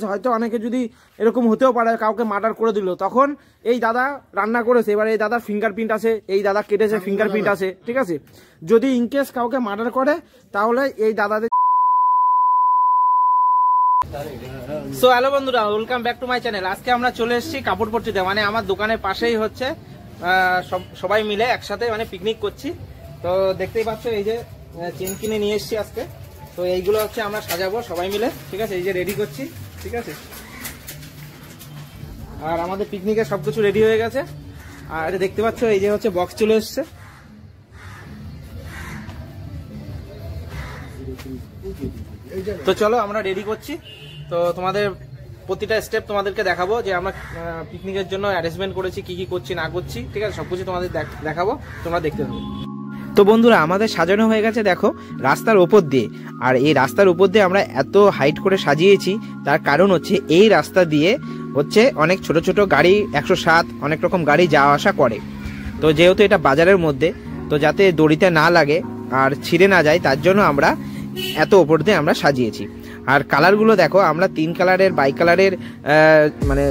হয়তো অনেকে যদি এরকম হতেও পারে কাউকে মার্ডার করে দিল, তখন এই দাদা রান্না করেছে, এবার এই দাদার ফিঙ্গারপ্রিন্ট আছে, এই দাদা কেটেছে ফিঙ্গারপ্রিন্ট আছে, ঠিক আছে। যদি ইনকেস কাউকে মার্ডার করে তাহলে এই দাদাদের। সো হ্যালো বন্ধুরা, welcome back to my channel. আজকে আমরা চলে এসেছি কাপড় পট্টিতে, মানে আমার দোকানের পাশেই হচ্ছে সবাই মিলে একসাথে মানে পিকনিক করছি। তো দেখতেই পাচ্ছ এই যে চেন কিনে নিয়ে এসেছি আজকে। তো এইগুলো হচ্ছে আমরা সাজাবো সবাই মিলে, ঠিক আছে। এই যে রেডি করছি, ঠিক আছে। আর আমাদের পিকনিকের সবকিছু রেডি হয়ে গেছে। আর দেখতে পাচ্ছ এই যে হচ্ছে বক্স চলে এসছে। তো চলো আমরা রেডি করছি। তো তোমাদের প্রতিটা স্টেপ তোমাদেরকে দেখাবো যে আমরা পিকনিকের জন্য অ্যারেঞ্জমেন্ট করেছি, কি কি করছি না করছি, ঠিক আছে। সবকিছু তোমাদের দেখাবো, তোমরা দেখতে থাকো। তো বন্ধুরা, আমাদের সাজানো হয়ে গেছে দেখো রাস্তার উপর দিয়ে। আর এই রাস্তার উপর দিয়ে আমরা এত হাইট করে সাজিয়েছি, তার কারণ হচ্ছে এই রাস্তা দিয়ে হচ্ছে অনেক ছোট ছোট গাড়ি 107 অনেক রকম গাড়ি যাওয়া আসা করে। তো যেহেতু এটা বাজারের মধ্যে, তো যাতে দড়িতে না লাগে আর ছিঁড়ে না যায়, তার জন্য আমরা এত ওপর দিয়ে আমরা সাজিয়েছি। আর কালারগুলো দেখো, আমরা 3 কালারের বাই কালারের মানে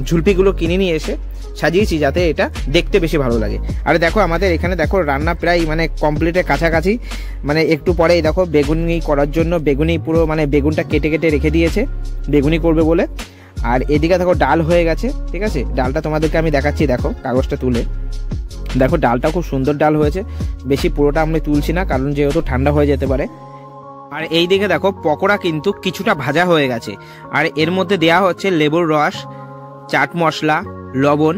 ঝুলপিগুলো কিনে নিয়ে এসে সাজিয়েছি যাতে এটা দেখতে বেশি ভালো লাগে। আর দেখো আমাদের এখানে দেখো রান্না প্রায় মানে কমপ্লিটের কাছাকাছি। মানে একটু পরেই দেখো বেগুনি করার জন্য বেগুনি পুরো মানে বেগুনটা কেটে কেটে রেখে দিয়েছে বেগুনি করবে বলে। আর এদিকে দেখো ডাল হয়ে গেছে, ঠিক আছে। ডালটা তোমাদেরকে আমি দেখাচ্ছি, দেখো কাগজটা তুলে দেখো, ডালটা খুব সুন্দর ডাল হয়েছে। বেশি পুরোটা আমি তুলছি না, কারণ যেহেতু ঠান্ডা হয়ে যেতে পারে। আর এই দিকে দেখো পকোড়া কিন্তু কিছুটা ভাজা হয়ে গেছে। আর এর মধ্যে দেয়া হচ্ছে লেবুর রস, চাট মশলা, লবণ,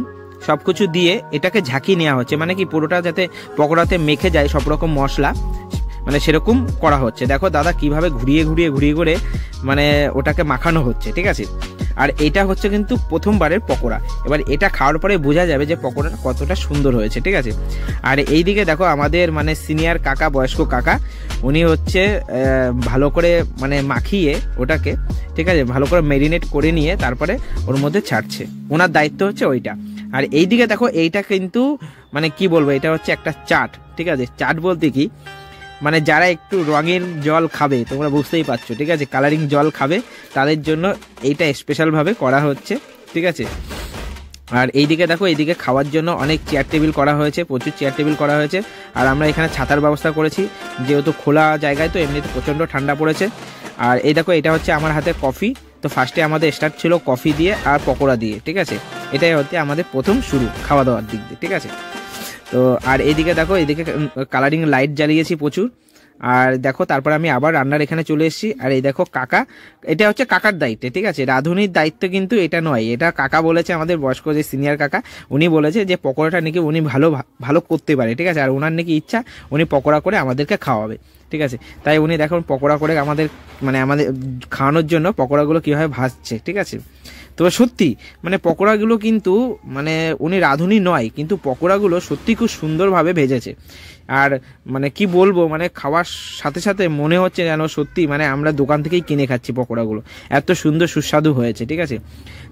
সবকিছু দিয়ে এটাকে ঝাঁকিয়ে নেওয়া হচ্ছে, মানে কি পুরোটা যাতে পকোড়াতে মেখে যায় সব রকম মশলা, মানে সেরকম করা হচ্ছে। দেখো দাদা কিভাবে ঘুরিয়ে ঘুরিয়ে ঘুরিয়ে করে মানে ওটাকে মাখানো হচ্ছে, ঠিক আছে। আর এটা হচ্ছে কিন্তু প্রথমবারের পকোড়া। এবার এটা খাওয়ার পরে বোঝা যাবে যে পকোড়াটা কতটা সুন্দর হয়েছে, ঠিক আছে। আর এই দিকে দেখো আমাদের মানে সিনিয়র কাকা, বয়স্ক কাকা, উনি হচ্ছে ভালো করে মানে মাখিয়ে ওটাকে, ঠিক আছে, ভালো করে ম্যারিনেট করে নিয়ে তারপরে ওর মধ্যে ছাড়ছে। ওনার দায়িত্ব হচ্ছে ওইটা। আর এই দিকে দেখো এইটা কিন্তু মানে কি বলবো, এটা হচ্ছে একটা চাট, ঠিক আছে। চাট বলতে কি, মানে যারা একটু রঙের জল খাবে, তোমরা বুঝতেই পারছো, ঠিক আছে, কালারিং জল খাবে, তাদের জন্য এইটা স্পেশালভাবে করা হচ্ছে, ঠিক আছে। আর এইদিকে দেখো, এইদিকে খাওয়ার জন্য অনেক চেয়ার টেবিল করা হয়েছে, প্রচুর চেয়ার টেবিল করা হয়েছে। আর আমরা এখানে ছাতার ব্যবস্থা করেছি, যেহেতু খোলা জায়গায়, তো এমনিতে প্রচণ্ড ঠান্ডা পড়েছে। আর এই দেখো এটা হচ্ছে আমার হাতে কফি। তো ফার্স্টে আমাদের স্টার্ট ছিল কফি দিয়ে আর পকোড়া দিয়ে, ঠিক আছে। এটাই হচ্ছে আমাদের প্রথম শুরু খাওয়া দাওয়ার দিক দিয়ে, ঠিক আছে। তো আর এইদিকে দেখো, এইদিকে কালারিং লাইট জ্বালিয়েছি প্রচুর। আর দেখো তারপর আমি আবার রান্নার এখানে চলে এসেছি। আর এই দেখো কাকা, এটা হচ্ছে কাকার দায়িত্ব, ঠিক আছে। রাঁধুনির দায়িত্ব কিন্তু এটা নয়, এটা কাকা বলেছে, আমাদের বয়স্ক যে সিনিয়র কাকা, উনি বলেছে যে পকোড়াটা নাকি উনি ভালো করতে পারে, ঠিক আছে। আর ওনার নাকি ইচ্ছা উনি পকোড়া করে আমাদেরকে খাওয়াবে, ঠিক আছে। তাই উনি দেখো পকোড়া করে আমাদের খাওয়ানোর জন্য পকোড়াগুলো কীভাবে ভাজছে, ঠিক আছে। তো সত্যি মানে পকোড়াগুলো কিন্তু মানে উনি রাঁধুনি নয়, কিন্তু পকোড়াগুলো সত্যি খুব সুন্দরভাবে ভেজেছে। আর মানে কি বলবো, মানে খাওয়ার সাথে সাথে মনে হচ্ছে যেন সত্যি মানে আমরা দোকান থেকেই কিনে খাচ্ছি পকোড়াগুলো, এত সুন্দর সুস্বাদু হয়েছে, ঠিক আছে।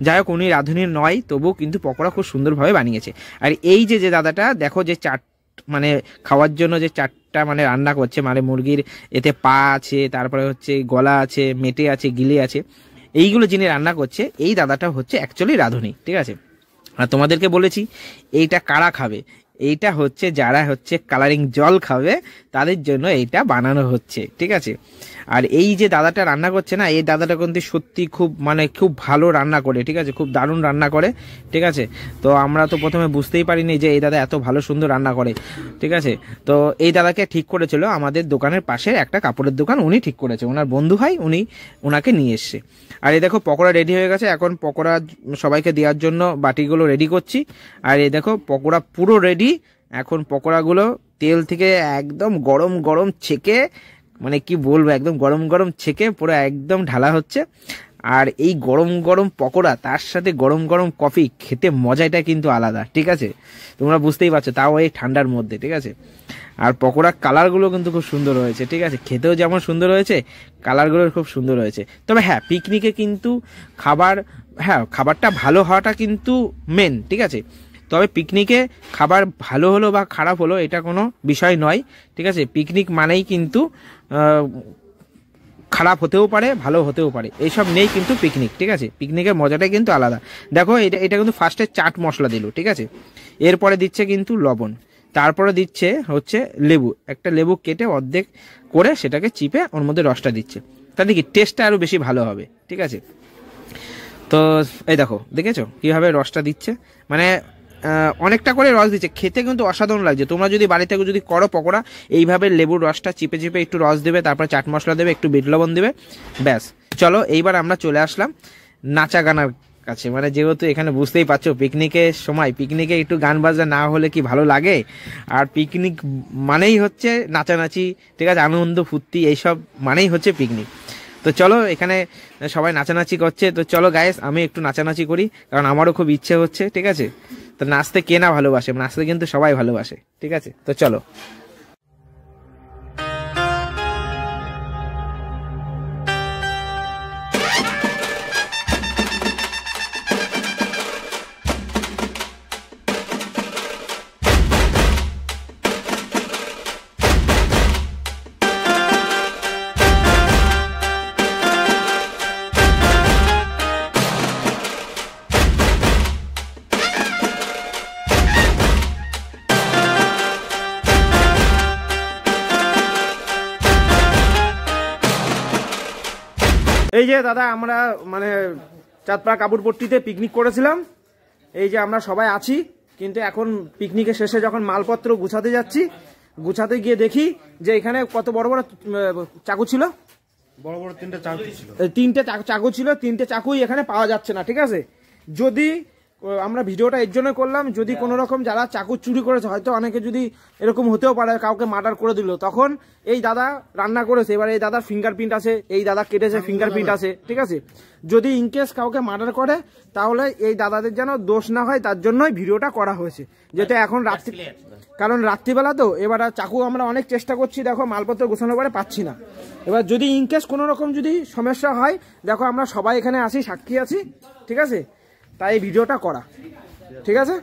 যাই হোক, উনি রাঁধুনি নয়, তবুও কিন্তু পকোড়া খুব সুন্দরভাবে বানিয়েছে। আর এই যে দাদাটা দেখো, যে চাট মানে খাওয়ার জন্য যে চাটটা মানে রান্না করছে, মানে মুরগির এতে পা আছে, তারপরে হচ্ছে গলা আছে, মেটে আছে, গিলে আছে, এইগুলো যিনি রান্না করছে, এই দাদাটা হচ্ছে অ্যাকচুয়ালি রাঁধুনি, ঠিক আছে। আর তোমাদেরকে বলেছি এইটা কারা খাবে, এইটা হচ্ছে যারা হচ্ছে কালারিং জল খাবে, তাদের জন্য এইটা বানানো হচ্ছে, ঠিক আছে। আর এই যে দাদাটা রান্না করছে না, এই দাদাটা কিন্তু সত্যি খুব মানে খুব ভালো রান্না করে, ঠিক আছে, খুব দারুণ রান্না করে, ঠিক আছে। তো আমরা তো প্রথমে বুঝতেই পারিনি যে এই দাদা এত ভালো সুন্দর রান্না করে, ঠিক আছে। তো এই দাদাকে ঠিক করেছিল আমাদের দোকানের পাশে একটা কাপড়ের দোকান, উনি ঠিক করেছে, ওনার বন্ধু হয়, ওনাকে নিয়ে এসছে। আর এই দেখো পকোড়া রেডি হয়ে গেছে, এখন পকোড়া সবাইকে দেওয়ার জন্য বাটিগুলো রেডি করছি। আর এই দেখো পকোড়া পুরো রেডি। এখন পকোড়াগুলো তেল থেকে একদম গরম গরম ছেঁকে, মানে কি বলবো, একদম গরম গরম ছেঁকে পুরো একদম ঢালা হচ্ছে। আর এই গরম গরম পকোড়া তার সাথে গরম গরম কফি খেতে মজাটা কিন্তু আলাদা, ঠিক আছে। তোমরা বুঝতেই পারছো, তাও এই ঠান্ডার মধ্যে, ঠিক আছে। আর পকোড়ার কালারগুলো কিন্তু খুব সুন্দর হয়েছে, ঠিক আছে, খেতেও যেমন সুন্দর হয়েছে, কালারগুলো খুব সুন্দর হয়েছে। তবে হ্যাঁ, পিকনিকে কিন্তু খাবারটা ভালো হওয়াটা কিন্তু মেন, ঠিক আছে। তবে পিকনিকে খাবার ভালো হলো বা খারাপ হলো এটা কোনো বিষয় নয়, ঠিক আছে। পিকনিক মানেই কিন্তু খারাপ হতেও পারে, ভালো হতেও পারে, এইসব নেই কিন্তু পিকনিক, ঠিক আছে? পিকনিকের মজাটাই কিন্তু আলাদা। দেখো এটা কিন্তু ফার্স্টে চাট মশলা দিল, ঠিক আছে? এরপরে দিচ্ছে কিন্তু লবণ, তারপরে দিচ্ছে হচ্ছে লেবু, একটা লেবু কেটে অর্ধেক করে সেটাকে চিপে ওর মধ্যে রসটা দিচ্ছে, তাতে কি টেস্টটা আরও বেশি ভালো হবে, ঠিক আছে? তো এই দেখো, দেখেছো কীভাবে রসটা দিচ্ছে, মানে অনেকটা করে রস দিচ্ছে, খেতে কিন্তু অসাধারণ লাগছে। তোমরা যদি বাড়ি থেকে যদি করো পকোড়া, এইভাবে লেবুর রসটা চিপে চিপে একটু রস দেবে, তারপর চাট মশলা দেবে, একটু বিট লবণ দেবে, ব্যাস। চলো এইবার আমরা চলে আসলাম নাচা গানার কাছে, মানে যেহেতু এখানে বুঝতেই পারছো পিকনিকের সময়, পিকনিকে একটু গান বাজনা না হলে কি ভালো লাগে? আর পিকনিক মানেই হচ্ছে নাচানাচি, ঠিক আছে, আনন্দ ফুর্তি, এইসব মানেই হচ্ছে পিকনিক। তো চলো এখানে সবাই নাচানাচি করছে, তো চলো গাইস আমি একটু নাচানাচি করি, কারণ আমারও খুব ইচ্ছে হচ্ছে, ঠিক আছে? তো নাচতে কে না ভালোবাসে, নাচতে কিন্তু সবাই ভালোবাসে, ঠিক আছে? তো চলো। এই যে দাদা আমরা মানে চাঁদপাড়া কাপুরপট্টিতে পিকনিক করেছিলাম, এই যে আমরা সবাই আছি, কিন্তু এখন পিকনিকের শেষে যখন মালপত্র গুছাতে যাচ্ছি, গুছাতে গিয়ে দেখি যে এখানে কত বড় বড় চাকু ছিল, বড় বড় তিনটে চাকু ছিল, তিনটে চাকু ছিল, তিনটে চাকুই এখানে পাওয়া যাচ্ছে না, ঠিক আছে? যদি আমরা ভিডিওটা এর জন্য করলাম, যদি কোনো রকম যারা চাকু চুরি করেছে, হয়তো অনেকে যদি এরকম হতেও পারে কাউকে মার্ডার করে দিল, তখন এই দাদা রান্না করেছে, এবার এই দাদার ফিঙ্গারপ্রিন্ট আছে, এই দাদা কেটেছে ফিঙ্গারপ্রিন্ট আছে, ঠিক আছে? যদি ইনকেস কাউকে মার্ডার করে তাহলে এই দাদাদের যেন দোষ না হয়, তার জন্যই ভিডিওটা করা হয়েছে, যেটা এখন রাত্রি, কারণ রাত্রিবেলা তো, এবার চাকু আমরা অনেক চেষ্টা করছি, দেখো মালপত্র গোছানোর পরে পাচ্ছি না। এবার যদি ইনকেস কোনো রকম যদি সমস্যা হয়, দেখো আমরা সবাই এখানে আছি, সাক্ষী আছি, ঠিক আছে? তাই এই ভিডিওটা করা, ঠিক আছে?